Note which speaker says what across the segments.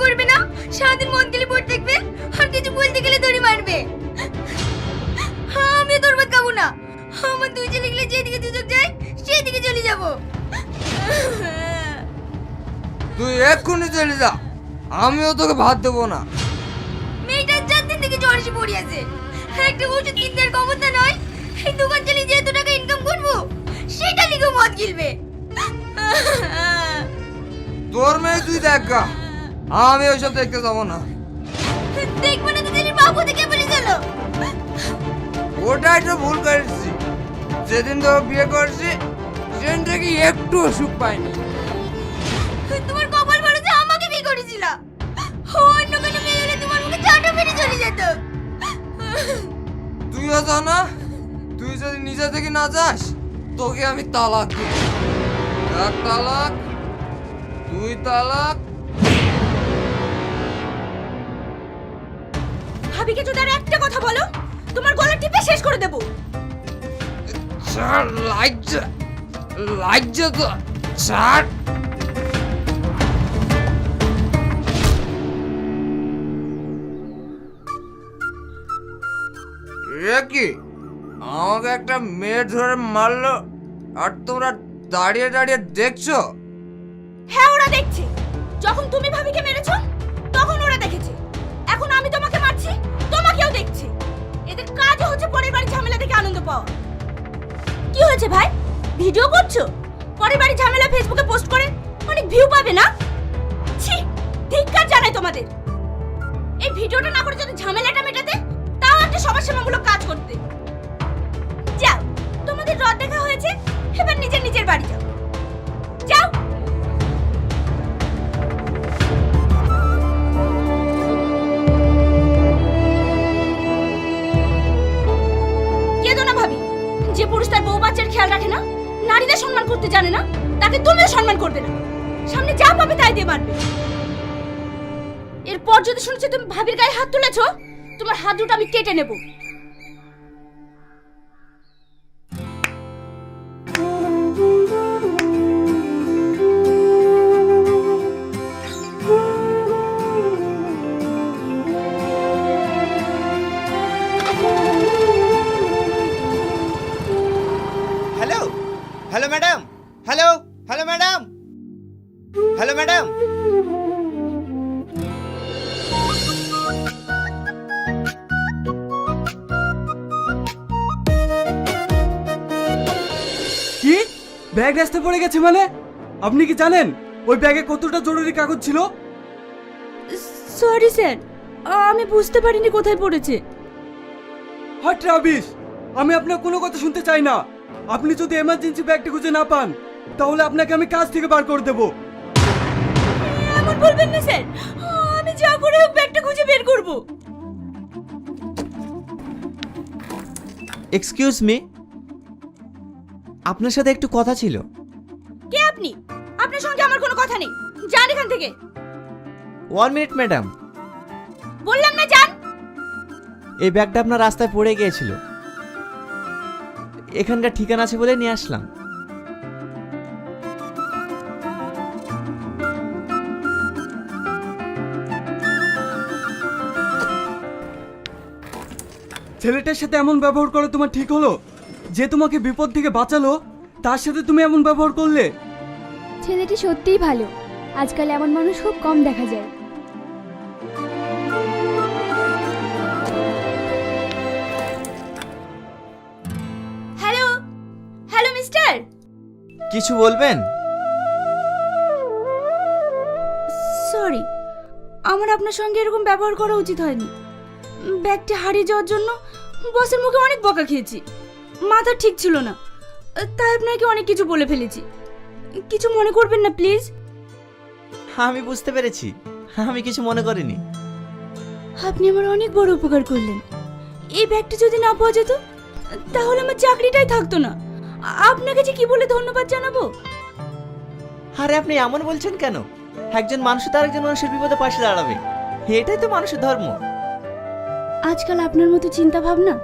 Speaker 1: করবে না, সারাদিন মন গেলে পড়ে থাকবে, আর কিছু বলতে গেলে দড়ি মারবে। আমি তোর ভাত খাবো না, আমার দুই ছেলে গেলে যেদিকে দুজন যায় সেই দিকে চলে যাব।
Speaker 2: তুই এক্ষুনি চলে যা, আমিও তোকে ভাত দেবো না।
Speaker 1: মেয়েটার 4 দিন থেকে জ্বর এসে পড়ে আছে, একটা ওষুধ কিনতে আর ক্ষমতা নয়। এই দোকান চালিয়ে যে এত টাকা ইনকাম করবো সেটা লিখে মদ গিলবে।
Speaker 2: তোর মেয়ে তুই দেখ গা, আমি ওইসব দেখতে যাবো না।
Speaker 1: দেখবো না তো দিদি বাবু থেকে বলে গেল।
Speaker 2: ওটাই তো ভুল করেছি, যেদিন তো বিয়ে করছি সেদিন থেকে একটু সুখ পাইনি।
Speaker 1: তোমার কপাল ভালো যে আমাকে বিয়ে করেছিল, অন্য কোনো মেয়ে হলে তোমার মুখে চাটা মেরে চলে যেত।
Speaker 2: তুইও যা না, তুই যদি নিজে থেকে না যাস তোকে আমি তালাক দেব। 1 তালাক, 2 তালাক।
Speaker 1: ভাবিকে যদি আর একটা কথা বলো তোমার গলা টিপে শেষ করে দেব।
Speaker 2: ছাড়, লাজ্জা লাজ্জা তো ছাড়। এ কি, আমাকে একটা মেয়ে ধরে মারলো আর তোমরা দাঁড়িয়ে দাঁড়িয়ে দেখছো?
Speaker 1: হ্যাঁ ওরা দেখছে, যখন তুমি ভাবিকে মেরেছো তখন ওরা দেখেছে, এখন আমি তোমাকে মারছি তোমাকেও দেখছে। এদের কাজ হচ্ছে পরের বাড়ি ঝামেলা দেখে আনন্দ পাওয়া। কি হয়েছে ভাই, ভিডিও করছো? পরের বাড়ি ঝামেলা ফেসবুকে পোস্ট করে অনেক ভিউ পাবে না? ছি, ধিক্কার জানাই তোমাদের। এই ভিডিওটা না করে যদি ঝামেলাটা মেটাতে তাও একটা সমাজসেবামূলক কাজ করতে। যাও, তোমাদের রদ দেখা হয়েছে, এবার নিজের নিজের বাড়ি যাও। যাও। কেঁদো না ভাবি, যে পুরুষ তার বউ বাচ্চার খেয়াল রাখে না, নারীদের সম্মান করতে জানে না, তাকে তুমিও সম্মান করবে না। সামনে যা পাবে তাই দিয়ে মারবে। এরপর যদি শুনেছি তুমি ভাবির গায়ে হাত তুলেছো, তোমার হাত দুটো আমি কেটে নেব।
Speaker 3: Hello hello madam, hello hello madam, hello madam.
Speaker 4: কি ব্যাগ রাস্তায় পড়ে গেছে মানে? আপনি কি জানেন ওই ব্যাগে কতটা জরুরি কাগজ ছিল?
Speaker 1: সরি স্যার, আমি বুঝতে পারিনি কোথায় পড়েছে।
Speaker 4: হট রাবিশ, আমি আপনার কোনো কথা শুনতে চাই না। আপনি যদি এমার্জেন্সি ব্যাগটা খুঁজে না পান তাহলে আপনাকে আমি কাজ থেকে বার করে দেব।
Speaker 1: এমন বলবেন না স্যার, আমি যা করে হোক ব্যাগটা খুঁজে বের করব।
Speaker 3: এক্সকিউজ মি, আপনার সাথে একটু কথা ছিল।
Speaker 1: কে আপনি? আপনার সঙ্গে আমার কোনো কথা নেই, যান এখান থেকে।
Speaker 3: 1 মিনিট ম্যাডাম,
Speaker 1: বললাম না যান।
Speaker 3: এই ব্যাগটা আপনার রাস্তায় পড়ে গিয়েছিল, এখানকার ঠিকানা আছে বলে নিয়ে আসলাম।
Speaker 4: ছেলেটার সাথে এমন ব্যবহার করা তোমার ঠিক হলো? যে তোমাকে বিপদ থেকে বাঁচালো তার সাথে তুমি এমন ব্যবহার করলে?
Speaker 5: ছেলেটি সত্যিই ভালো, আজকাল এমন মানুষ খুব কম দেখা যায়।
Speaker 1: Hello hello mister.
Speaker 3: কিছু বলবেন?
Speaker 1: সরি, আমার আপনার সঙ্গে এরকম ব্যবহার করা উচিত হয়নি। ব্যাগটা হারিয়ে যাওয়ার জন্য বসের মুখে অনেক বকা খেয়েছি, মাথা ঠিক ছিল না, তাই আপনাকে অনেক কিছু বলে ফেলেছি। কিছু মনে করবেন না প্লিজ।
Speaker 3: আমি বুঝতে পেরেছি, আমি কিছু মনে করিনি।
Speaker 1: আপনি আমার অনেক বড় উপকার করলেন। এই ব্যাগটা যদি না পাওয়া যেত তাহলে আমার চাকরিটাই থাকতো না। আপনাকে যে কি বলে ধন্যবাদ জানাবো।
Speaker 3: আরে আপনি এমন বলছেন কেন? একজন মানুষ তার একজন মানুষের বিপদে পাশে দাঁড়াবে, এটাই তো মানুষের ধর্ম।
Speaker 1: আজকাল আপনার মতো চিন্তা ভাবনা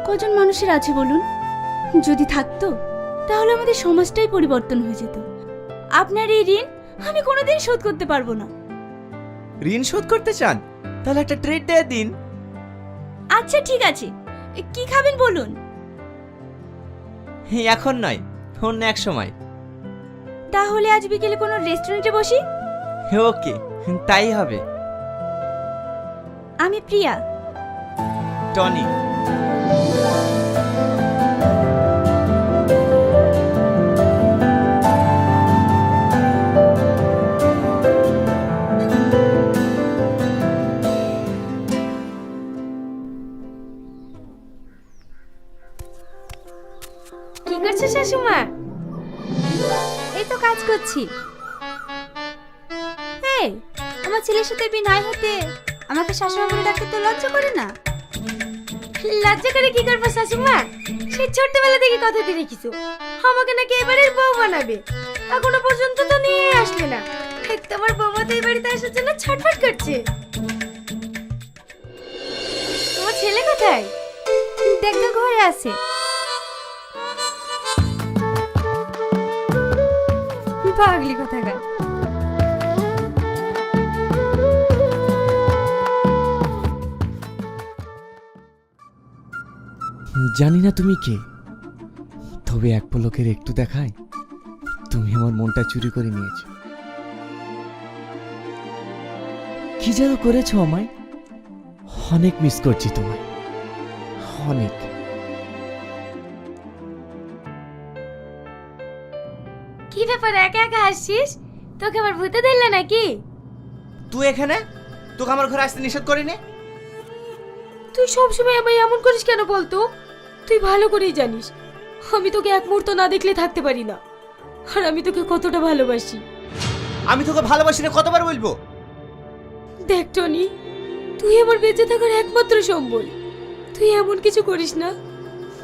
Speaker 1: কজন মানুষের আছে বলুন? যদি থাকতো তাহলে আমাদের সমাজটাই পরিবর্তন হয়ে যেত। আপনার এই ঋণ আমি কোনোদিন শোধ করতে পারবো না।
Speaker 3: ঋণ শোধ করতে চান তাহলে একটা ট্রিট দিয়ে দিন।
Speaker 1: আচ্ছা ঠিক আছে, কি খাবেন বলুন।
Speaker 3: এখন নয়, অন্য এক সময়।
Speaker 1: তাহলে আজ বিকেলে কোনো রেস্টুরেন্টে বসি।
Speaker 3: ওকে, তাই হবে।
Speaker 1: আমি প্রিয়া।
Speaker 3: টনি।
Speaker 5: কি করছো শাশুমা?
Speaker 1: এই তো কাজ করছি। এই, আমার ছেলের সাথে বিয়ে নাই হতে আমাকে শাশুড়ি বলে ডাকতে তো লজ্জা করে না?
Speaker 5: লজ্জা করে কি করবো শাশুমা? সেই ছোটবেলা থেকে কথা দিয়ে রেখেছো আমাকে নাকি এবারের বউ বানাবে, এখনো পর্যন্ত তো নিয়ে আসলে না। তোমার বৌমা তো এই বাড়িতে আসার জন্য ছটফট করছে। তোমার ছেলে কোথায়?
Speaker 1: দেখো ঘরে আছে।
Speaker 5: পাগলি কোথাকার।
Speaker 3: জানি না তুমি কে, তবে এক পলকের একটু দেখায় তুমি আমার মনটা চুরি করে নিয়েছো। কি যেন করেছো আমায়, অনেক মিস করছি তোমায়, অনেক।
Speaker 5: কি ব্যাপার একা একা হাসছিস? তোকে আবার ভূতে ধরলে নাকি?
Speaker 3: তুই এখানে, তোকে আমার ঘরে আসতে নিষেধ করিনি।
Speaker 5: তুই সবসময় আমায় এমন করিস কেন বলতো? তুই ভালো করেই জানিস আমি তোকে এক মুহূর্ত না দেখলে থাকতে পারি না, আর আমি তোকে কতটা ভালোবাসি।
Speaker 3: আমি তোকে ভালোবাসি না কতবার বলবো?
Speaker 5: দেখ টনি, তুই আমার বেঁচে থাকার একমাত্র সম্বল। তুই এমন কিছু করিস না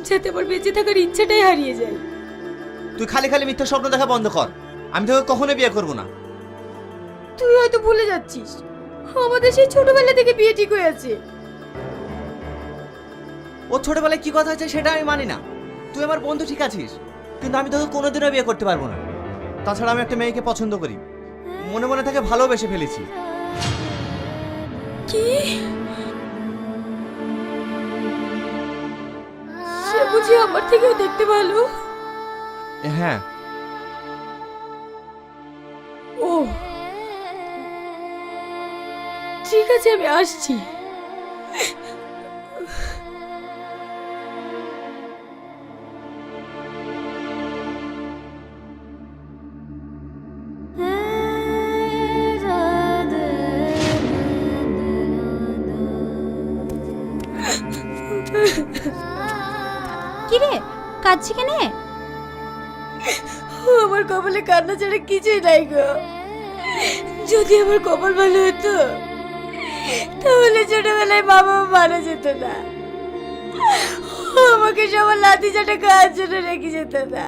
Speaker 5: যাতে আমার বেঁচে থাকার ইচ্ছাটাই হারিয়ে যায়।
Speaker 3: তুই খালি খালি মিথ্যা স্বপ্ন দেখা বন্ধ কর। আমি তোকে কখনো বিয়ে করব না।
Speaker 5: তুই হয়তো ভুলে যাচ্ছিস আমাদের সেই ছোটবেলা থেকে বিয়ে ঠিক হয়ে আছে।
Speaker 3: ও ছোটবেলায় কি কথা আছে সেটা আমি মানি না। তুই আমার বন্ধু ঠিক আছিস, কিন্তু আমি তোকে কোনোদিনও বিয়ে করতে পারবো না। তাছাড়া আমি একটা মেয়েকে পছন্দ করি, মনে মনে তাকে ভালোবেসে ফেলেছি।
Speaker 5: কি? সে বুঝি আমার থেকেও দেখতে ভালো?
Speaker 3: হ্যাঁ।
Speaker 5: ও ঠিক আছে, আমি আসছি।
Speaker 1: কিরে, কাঁদছি কেনে?
Speaker 5: আমার কপালে কান্না ছাড়া কিছুই নাই গো। যদি আমার কপাল ভালো হতো তাহলে ছোটবেলায় বাবা মারা যেত না, আমাকে সবার লাঠি চাটা খাওয়ার জন্য রেখে যেত না।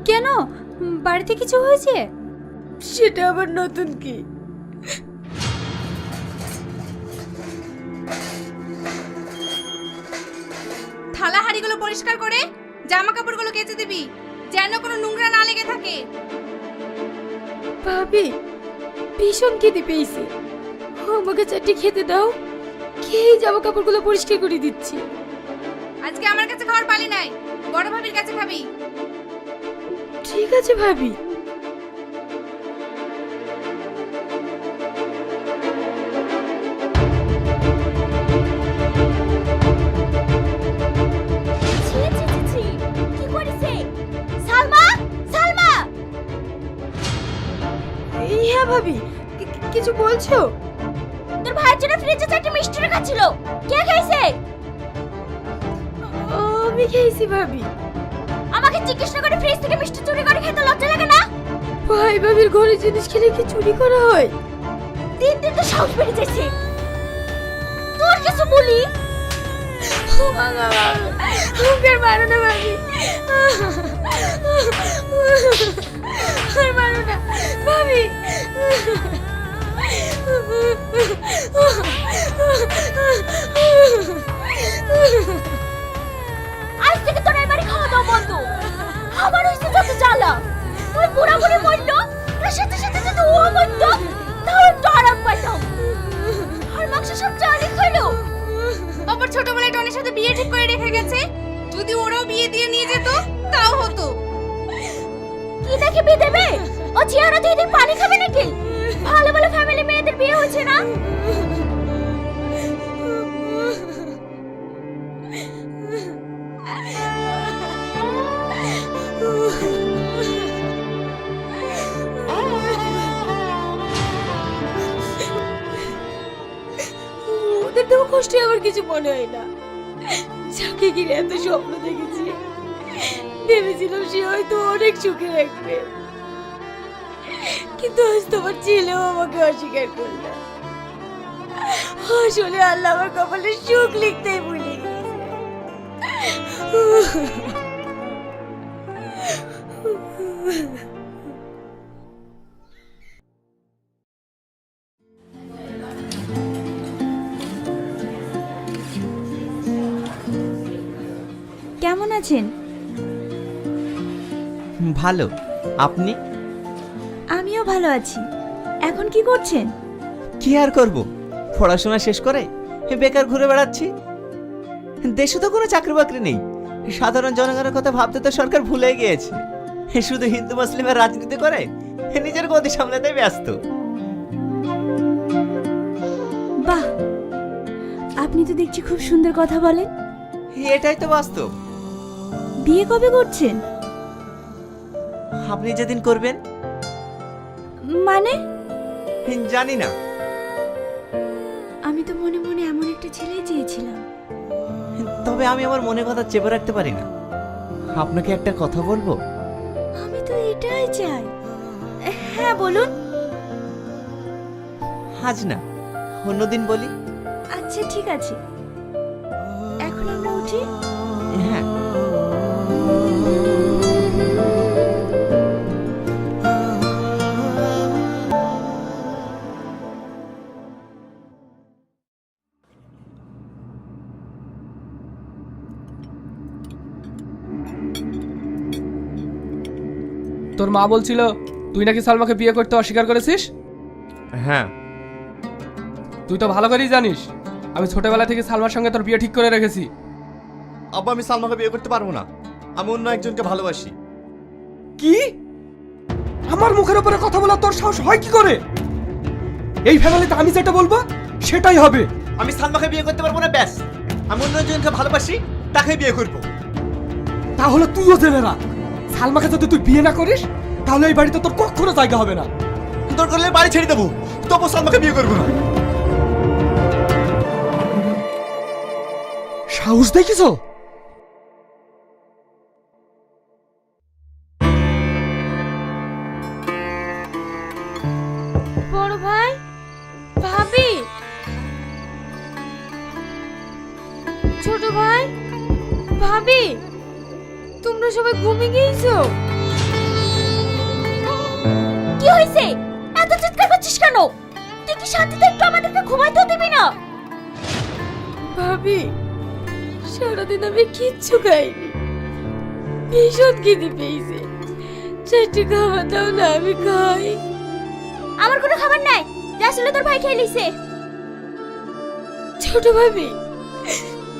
Speaker 1: কেন, বাড়িতে কিছু হয়েছে?
Speaker 5: সেটা আবার নতুন কি?
Speaker 1: থালা হাঁড়িগুলো পরিষ্কার করে জামা কাপড়গুলো কেচে দিবি, যেন কোনো নোংরা না লেগে থাকে।
Speaker 5: ভাবি, ভীষণ খিদে পেয়েছে, আমাকে চারটি খেতে দাও, খেয়েই জামা কাপড়গুলো পরিষ্কার করে দিচ্ছি।
Speaker 1: আজকে আমার কাছে খাওয়ার পালি নাই, বড় ভাবির কাছে খাবি।
Speaker 5: ঠিক আছে ভাবি।
Speaker 1: কি করেছে? সালমা, সালমা!
Speaker 5: হ্যাঁ ভাবি, কিছু বলছো?
Speaker 1: তোর ভাইয়ের জন্য ফ্রিজে চারটি মিষ্টি রাখা ছিল, কে খাইছে?
Speaker 5: আমি খেয়েছি ভাবি।
Speaker 1: আমাকে জিজ্ঞেস না করে ফ্রিজ থেকে মিষ্টি চুরি করে খেতে লজ্জা লাগে না?
Speaker 5: ভাই ভাবির ঘরে জিনিস খেলে কি চুরি করা হয়?
Speaker 1: দিন দিন তো সাহস বেড়ে যাচ্ছে। তোর কিছু বলি?
Speaker 5: আমাকে মারো না ভাবি, আর মারো না ভাবি।
Speaker 1: আজ থেকে তোর এই বাড়ি খাওয়া দাওয়া বন্ধ। আমার হয়েছে যত জ্বালা। বুড়া বুড়ি মরলো তার সাথে সাথে যদি ও মরতো তাহলে তো আরাম পাইতাম। আর মাংস সব জানি খাইলো।
Speaker 5: আবার ছোটবেলায় টনির সাথে বিয়ে ঠিক করে রেখে গেছে, যদি ওরাও বিয়ে দিয়ে নিয়ে যেত তাও হতো।
Speaker 1: কি দেখে বিয়ে দেবে? ও চেহারা দিয়ে দিয়ে পানি খাবে নাকি? ভালো ভালো ফ্যামিলি মেয়েদের বিয়ে হয়েছে না?
Speaker 5: ওদের তো কষ্টে আমার কিছু মনে হয় না। যাকে ঘিরে এত স্বপ্ন দেখেছি, ভেবেছিলাম সে হয়তো অনেক সুখে রাখবে, কিন্তু আজ তোমার ছেলেও আমাকে অস্বীকার করলো। আসলে আল্লাহ আমার কপালে সুখ লিখতেই ভুলে গেছে।
Speaker 1: কেমন আছেন?
Speaker 3: ভালো। আপনি?
Speaker 1: আমিও ভালো আছি। এখন কি করছেন?
Speaker 3: কি আর করব, পড়াশোনা শেষ করে বেকার ঘুরে বেড়াচ্ছি। দেশে তো কোনো চাকরি বাকরি নেই, সাধারণ জনগণের কথা ভাবতে তো সরকার ভুলে গিয়েছে। শুধু হিন্দু মুসলিমের রাজনীতি করে নিজের গতি সামলাতে ব্যস্ত।
Speaker 1: বাহ, আপনি তো দেখছি খুব সুন্দর কথা বলেন।
Speaker 3: এটাই তো বাস্তব।
Speaker 1: বিয়ে কবে করছেন?
Speaker 3: আপনি যেদিন করবেন।
Speaker 1: মানে?
Speaker 3: জানি না।
Speaker 1: আমি তো মনে মনে এমন একটা ছেলেই চেয়েছিলাম।
Speaker 3: তবে আমি আমার মনে কথা চেপে রাখতে পারি না। আপনাকে একটা কথা বলবো?
Speaker 1: আমি তো এটাই চাই। হ্যাঁ বলুন।
Speaker 3: আজ না, অন্যদিন বলি।
Speaker 1: আচ্ছা ঠিক আছে, এখন আমরা উঠি।
Speaker 3: হ্যাঁ।
Speaker 6: তোর মা বলছিল তুই নাকি সালমাকে বিয়ে করতে অস্বীকার করেছিস।
Speaker 3: হ্যাঁ।
Speaker 6: তুই তো ভালো করেই জানিস আমি ছোটবেলা থেকে সালমার সঙ্গে তোর বিয়ে ঠিক করে রেখেছি।
Speaker 3: আব্বা, আমি সালমাকে বিয়ে করতে পারবো না। আমি অন্য একজনকে ভালোবাসি।
Speaker 6: কি? আমার মুখের উপরে কথা বলা তোর সাহস হয় কি করে? এই ফ্যামিলিতে আমি যেটা বলবো সেটাই হবে।
Speaker 3: আমি সালমাকে বিয়ে করতে পারবো না, ব্যাস। আমি অন্য একজনকে ভালোবাসি, তাকে বিয়ে করবো।
Speaker 6: তাহলে তুইও জেনে রাখ, সালমাকে যদি তুই বিয়ে না করিস তাহলে এই বাড়িতে তোর কখনো জায়গা হবে না।
Speaker 3: তোর করলে বাড়ি ছেড়ে দেবো, তবু সালমাকে বিয়ে করবো না।
Speaker 6: সাহস দেখিছো?
Speaker 5: বড় ভাই, ভাবি, ছোট ভাই, ভাবি, তোমরা সবাই ঘুমিয়ে গিয়েছো?
Speaker 1: কি হয়েছে? এত চিৎকার করছিস কেন? তুই কি শান্তিতে একটু আমাদেরকে ঘুমাইতেও দিবি না?
Speaker 5: ভাবি, সারাদিন আমি কিচ্ছু খাইনি, ভীষণ খিদে পেয়েছে। চারটে খাবার দাও না, আমি খাই।
Speaker 1: আমার কোনো খাবার নাই, যা ছিল তোর ভাই খেয়ে লিছে।
Speaker 5: ছোট ভাবি,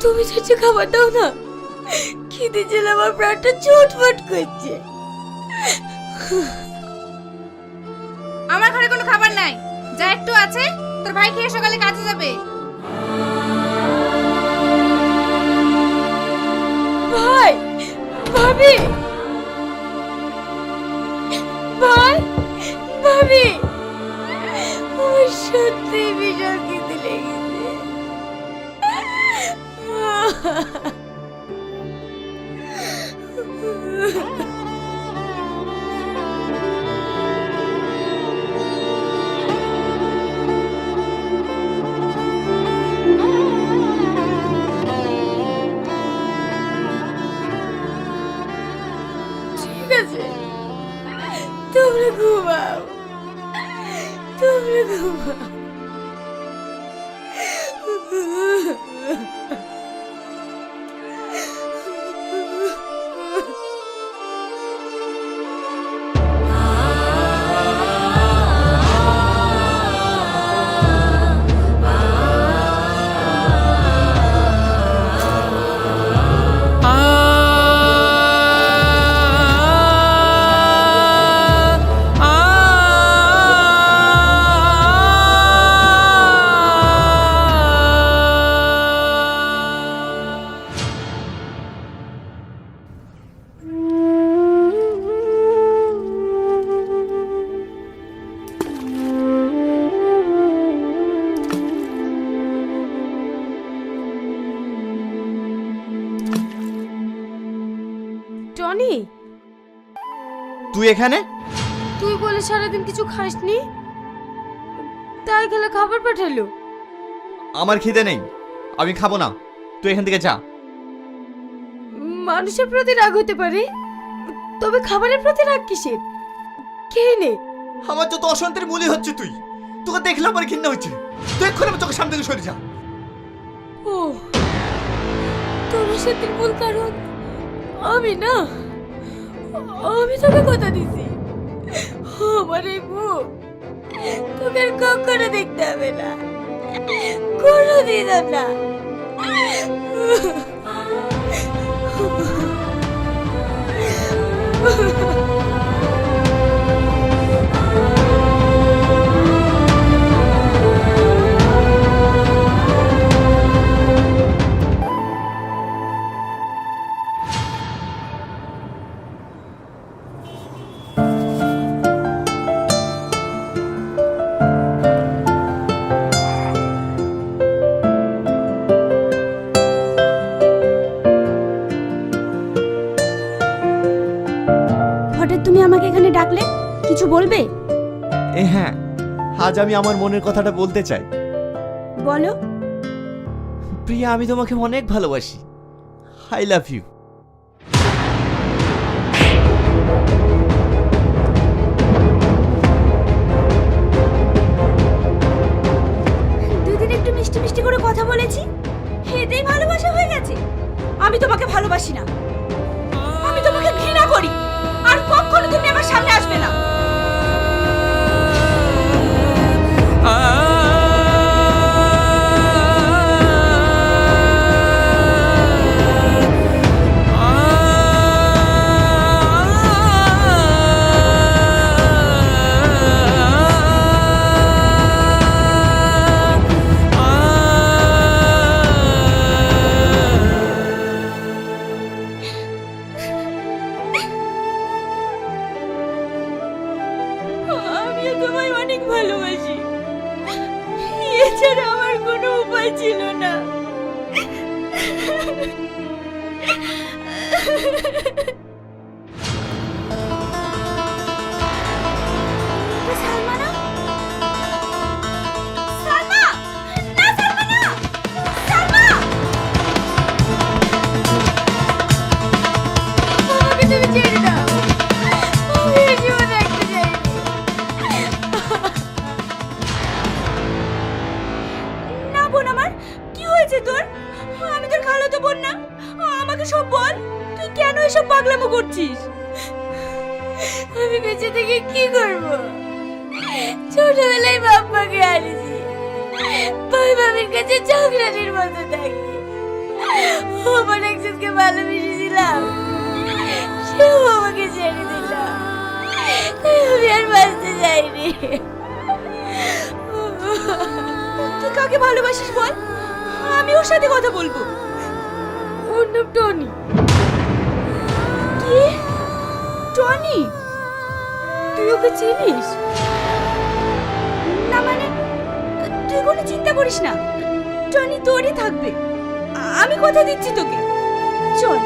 Speaker 5: তুমি চারটে খাবার দাও না, খিদে জেলে আমার প্রাণটা ছটফট করছে। আমার ঘরে কোনো খাবার নাই, যা একটু আছে তোর ভাই খেয়ে সকালে কাজে যাবে। ভাই, ভাবি, ভাই, ভাবি, আমার সত্যি ভীষণ খিদে লেগেছে। ঠিক আছে, তোমরা ঘুমাও, তোমরা ঘুমাও। টনি,
Speaker 3: তুই এখানে?
Speaker 5: তুই বলে সারাদিন কিছু খাসনি, তাই খেলে খাবার পাঠালো।
Speaker 3: আমার খিদে নেই, আমি খাবো না, তুই এখান থেকে যা।
Speaker 5: মানুষের প্রতি রাগ হতে পারে, তবে খাবারের প্রতি রাগ কিসের? খেয়ে নে।
Speaker 3: আমার যত অশান্তির মূলই হচ্ছে তুই, তোকে দেখলে আমার ঘৃণা হচ্ছে। তুই এক্ষুনি আমার চোখের সামনে থেকে সরে যা।
Speaker 5: ও, তোর সাথে মূল কারণ আমি না, আমি তোকে কথা দিছি, আমার এই মুখ তোকে আর কখনো দেখতে হবে না, কোনোদিন না।
Speaker 1: হঠাৎ তুমি আমাকে এখানে ডাকলে, কিছু বলবে?
Speaker 3: হ্যাঁ, আজ আমি আমার মনের কথাটা বলতে চাই।
Speaker 1: বলো।
Speaker 3: প্রিয়া, আমি তোমাকে অনেক ভালোবাসি। I love you.
Speaker 1: দুদিন একটু মিষ্টি মিষ্টি করে কথা বলেছি, এতেই ভালোবাসা হয়ে গেছে? আমি তোমাকে ভালোবাসি না, আমি তোমাকে ঘৃণা করি, আর কখনো তুমি আমার সামনে আসবে না। আমিও তোমায় অনেক ভালোবাসি, এছাড়া আমার কোনো উপায় ছিল না। সালমা না? সালমা! না, সালমা না! সালমা!
Speaker 5: আমাকে তুমি ছেড়ে দাও, আমি এই জীবনে একটা চাইনি।
Speaker 1: না বোন আমার, কি হয়েছে তোর? আমি তোর খালাতো বোন না, আমাকে সব বল। তুই কেন এসব পাগলামো করছিস?
Speaker 5: আমি বেঁচে থেকে কি করব? ছোটবেলায় বাপ্পাকে হারিয়েছি, ভাই ভাবির কাছে চাকরানির মতো থাকি। আমার একজনকে ভালোবেসেছিলাম, সেও আমাকে ছেড়ে দিল, আমি আর বাঁচতে চাইনি।
Speaker 1: তুই কাকে ভালোবাসিস বল, আমি ওর সাথে কথা বলবো।
Speaker 5: ওর নাম টনি।
Speaker 1: কি? টনি?
Speaker 5: তুই ওকে চিনিস?
Speaker 1: না মানে, তুই কোনো চিন্তা করিস না, টনি তোরই থাকবে, আমি কথা দিচ্ছি তোকে। চল।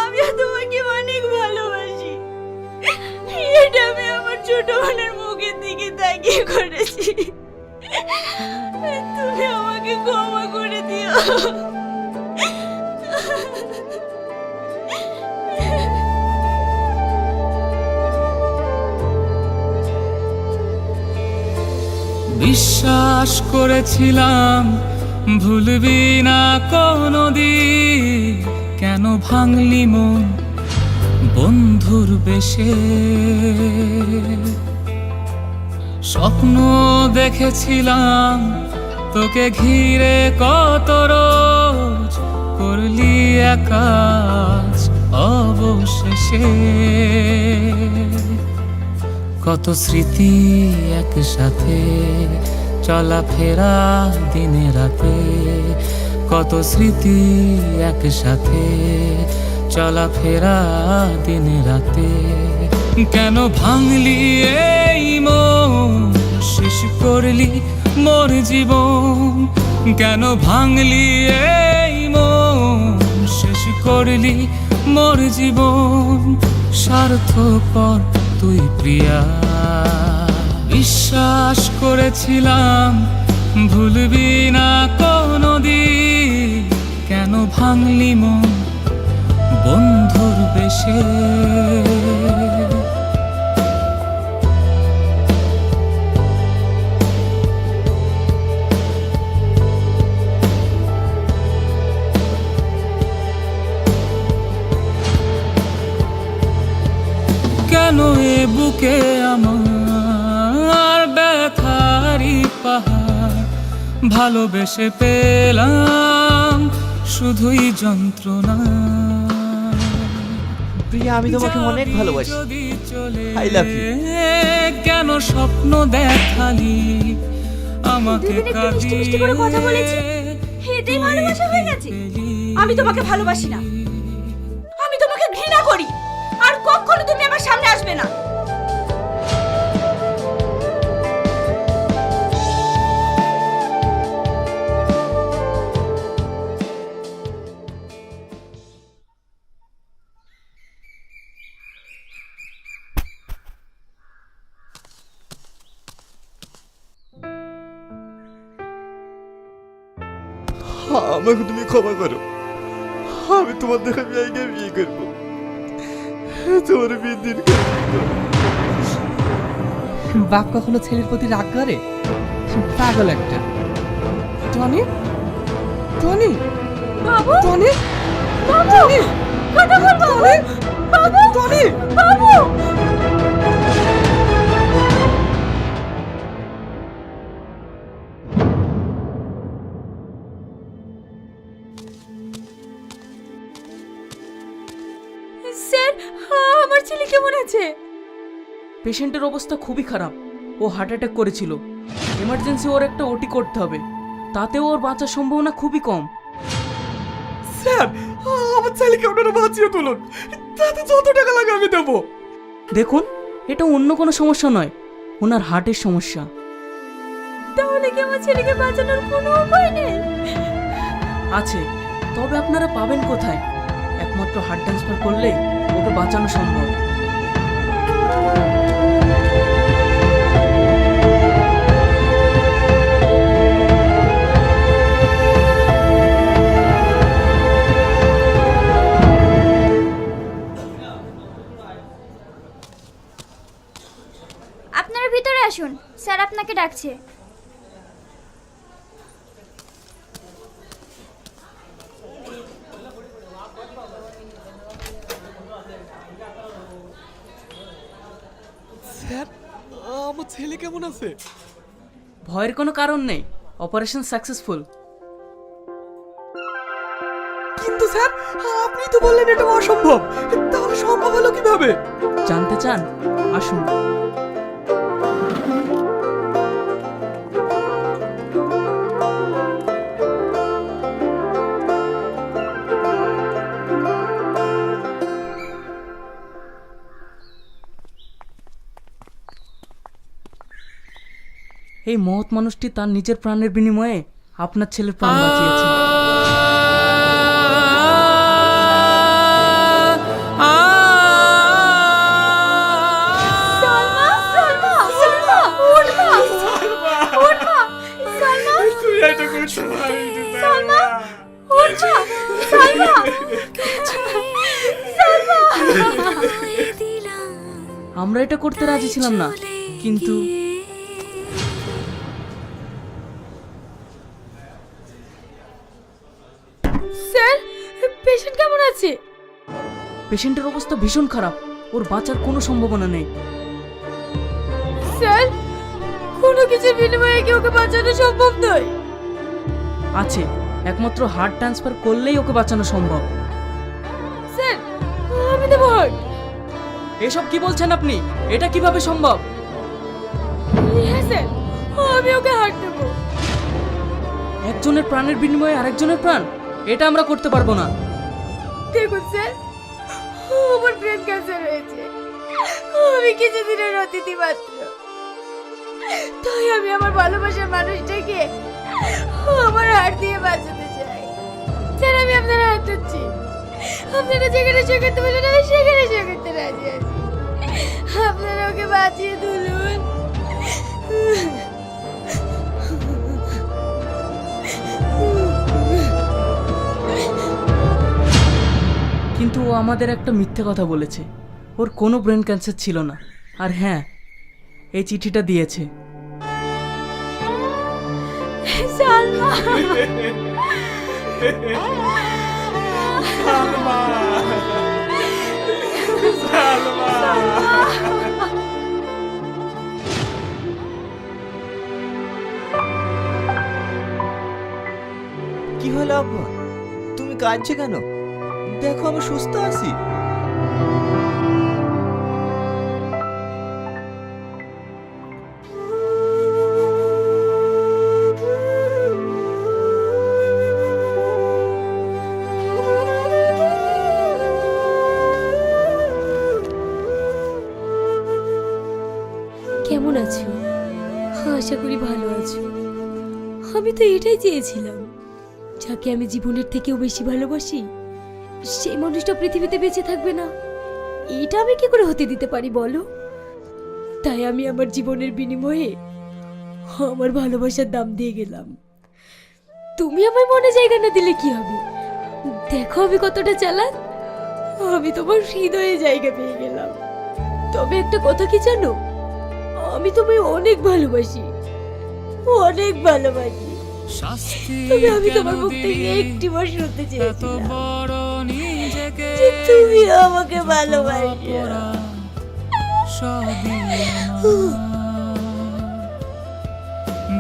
Speaker 1: আমি তোমাকে অনেক ভালোবাসি, এটা আমি আমার ছোট বোনের মুখের দিকে তাকিয়ে করেছি। তুমি আমাকে ক্ষমা করে দিও।
Speaker 7: বিশ্বাস করেছিলাম ভুলবি না কোনদিন, কেন ভাঙলি মন বন্ধুর বেশে? স্বপ্ন দেখেছিলাম তোকে ঘিরে কত রোজ, করলি আকাশ অবশেষে। কত স্মৃতি একসাথে চলাফেরা দিনে রাতে, কত স্মৃতি একসাথে চলাফেরা দিনে রাতে। কেন ভাঙলি এই মন শেষ করলি মোর জীবন, কেন ভাঙলি এই মন, শেষ করলি মোর জীবন, স্বার্থপর তুই প্রিয়া। বিশ্বাস করেছিলাম ভুলবি না কোনদিন, কেন ভাঙলি মন বন্ধুর বেশে। কেন এ বুকে আমার ব্যথারি পাহাড়, ভালোবেসে পেলাম শুধুই যন্ত্রণা।
Speaker 3: প্রিয়া, আমি তোমাকে অনেক ভালোবাসি।
Speaker 7: যদি চলে
Speaker 3: I love you.
Speaker 7: কেন স্বপ্ন দেখালি আমাকে
Speaker 1: দুদিন একটু মিষ্টি মিষ্টি করে কথা বলেছি, এতেই ভালোবাসা হয়ে গেছে? আমি তোমাকে ভালোবাসি না, আমি তোমাকে ঘৃণা করি। আর কখনো তুমি আমার সামনে আসবে না।
Speaker 4: আমাকে তুমি ক্ষমা করো, আমি তোমার দেখা মেয়েকে বিয়ে করবো, তোমার বিয়ে দিন।
Speaker 6: বাপ কখনো ছেলের প্রতি রাগ করে? পাগল একটা। টনি, টনি,
Speaker 1: বাবু,
Speaker 6: টনি,
Speaker 1: বাবু, কথা বল বাবু, বাবু,
Speaker 6: টনি।
Speaker 1: বাবু। স্যার, আমার ছেলে কেমন আছে?
Speaker 8: পেশেন্টের অবস্থা খুবই খারাপ, ও হার্ট অ্যাটাক করেছিল। এমার্জেন্সি ওর একটা ওটি করতে হবে, তাতেও ওর বাঁচার সম্ভাবনা খুবই কম।
Speaker 6: স্যার, আমার ছেলেকে ওনারা বাঁচিয়ে তুলুন, তাতে যত টাকা লাগে আমি দেবো।
Speaker 8: দেখুন, এটা অন্য কোনো সমস্যা নয়, ওনার হার্টের সমস্যা।
Speaker 1: তাহলে কি আমার ছেলেকে বাঁচানোর কোনো উপায় নেই?
Speaker 8: আছে, তবে আপনারা পাবেন কোথায়? একমাত্র হার্ট ট্রান্সফার করলেই ওকে বাঁচানো সম্ভব।
Speaker 5: আপনারা ভিতরে আসুন, স্যার আপনাকে ডাকছে।
Speaker 6: স্যার, আমার ছেলে কেমন আছে?
Speaker 8: ভয়ের কোনো কারণ নেই, অপারেশন সাকসেসফুল।
Speaker 6: কিন্তু স্যার, আপনি তো বললেন এটা অসম্ভব, তাহলে সম্ভব হলো কিভাবে?
Speaker 8: জানতে চান? আসুন। এই মহৎ মানুষটি তার নিজের প্রাণের বিনিময়ে আপনার ছেলের প্রাণ বাঁচিয়েছে।
Speaker 1: সালমা, সালমা, সালমা, উঠ মা, উঠ মা, সালমা,
Speaker 6: তুই এটা করছিস ভাই?
Speaker 1: সালমা, উঠ মা, সালমা, সালমা।
Speaker 8: আমরা এটা করতে রাজি ছিলাম না, কিন্তু
Speaker 1: স্যার, পেশেন্ট কেমন আছে?
Speaker 8: পেশেন্টের অবস্থা ভীষণ খারাপ, ওর বাঁচার কোনো সম্ভাবনা নেই।
Speaker 1: স্যার, কোনো কিছুর বিনিময়ে কি ওকে বাঁচানো সম্ভব নয়?
Speaker 8: আছে, একমাত্র হার্ট ট্রান্সফার করলেই ওকে বাঁচানো সম্ভব।
Speaker 1: স্যার, আমি দেবো হার্ট।
Speaker 8: এসব কি বলছেন আপনি? এটা কিভাবে সম্ভব?
Speaker 1: হ্যাঁ স্যার, আমি ওকে হার্ট দেবো।
Speaker 8: একজনের প্রাণের বিনিময়ে আরেকজনের প্রাণ? এটা আমরা করতে পারবো না।
Speaker 1: দেখুন স্যার, আমার ব্রেন ক্যান্সার হয়েছে, আমি কিছুদিনের অতিথি মাত্র।
Speaker 5: তাই আমি আমার ভালোবাসার মানুষটাকে আমার হাত দিয়ে বাঁচাতে চাই। স্যার আমি আপনার হাত ধরছি, আপনারা যেখানে সই করতে বলেন আমি সেখানে সই করতে রাজি আছি। আপনারা ওকে বাঁচিয়ে তুলুন।
Speaker 8: কিন্তু ও আমাদের একটা মিথ্যে কথা বলেছে। ওর কোনো ব্রেন ক্যান্সার ছিল না। আর হ্যাঁ, এই চিঠিটা দিয়েছে।
Speaker 5: সালমা
Speaker 3: কি হলো আব্বা, তুমি কাঁদছো কেন? দেখো আমি সুস্থ আছি।
Speaker 5: কেমন আছো? আশা করি ভালো আছো। আমি তো এটাই চেয়েছিলাম, যাকে আমি জীবনের থেকেও বেশি ভালোবাসি সেই মানুষটা পৃথিবীতে বেঁচে থাকবে না। এটা আমি কি করে হতে দিতে পারি বলো? তাই আমি আমার জীবনের বিনিময়ে আমার ভালোবাসার দাম দিয়ে গেলাম। তুমি আমার মনে জায়গা না দিলে কি হবে? দেখো আমি কতটা চালাক, আমি তোমার হৃদয়ে জায়গা পেয়ে গেলাম। তবে একটা কথা কি জানো, আমি তোমায় অনেক ভালোবাসি, অনেক ভালোবাসি। তবে আমি তোমার মুখ থেকে একটি বার শুনতে চেয়েছিলাম যে তুমি আমাকে ভালোবাসো।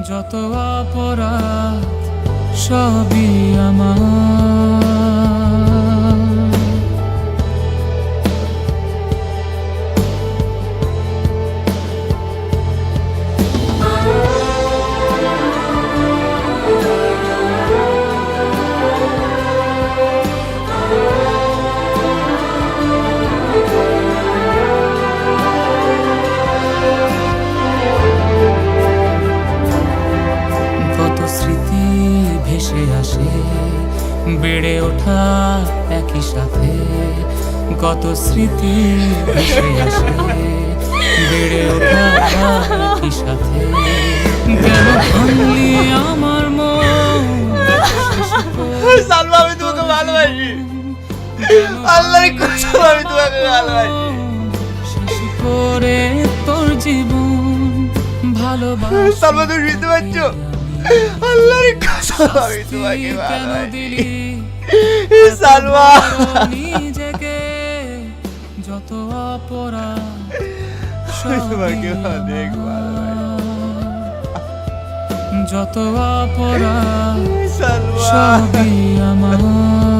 Speaker 7: যত অপরাধ সবই আমার। ভেসে আসে বেড়ে ওঠা একই সাথে, কত স্মৃতি ভেসে আসে বেড়ে ওঠা একই সাথে। কেন ভাঙলি আমার মন?
Speaker 3: সালমা আমি তোমাকে ভালোবাসি, আল্লাহর কসম আমি তোমাকে ভালোবাসি।
Speaker 7: শেষ করে তোর জীবন ভালোবাসা।
Speaker 3: সালমা তুমি বুঝতে পারছো, আল্লাহর কসম আমি তোমাকে
Speaker 7: কেন দিলি
Speaker 3: সালমা?
Speaker 7: নিজেকে যত অপরাধ
Speaker 3: তোমাকে অনেক
Speaker 7: যত অপরাধ
Speaker 3: সালমা।
Speaker 7: সবই আমার।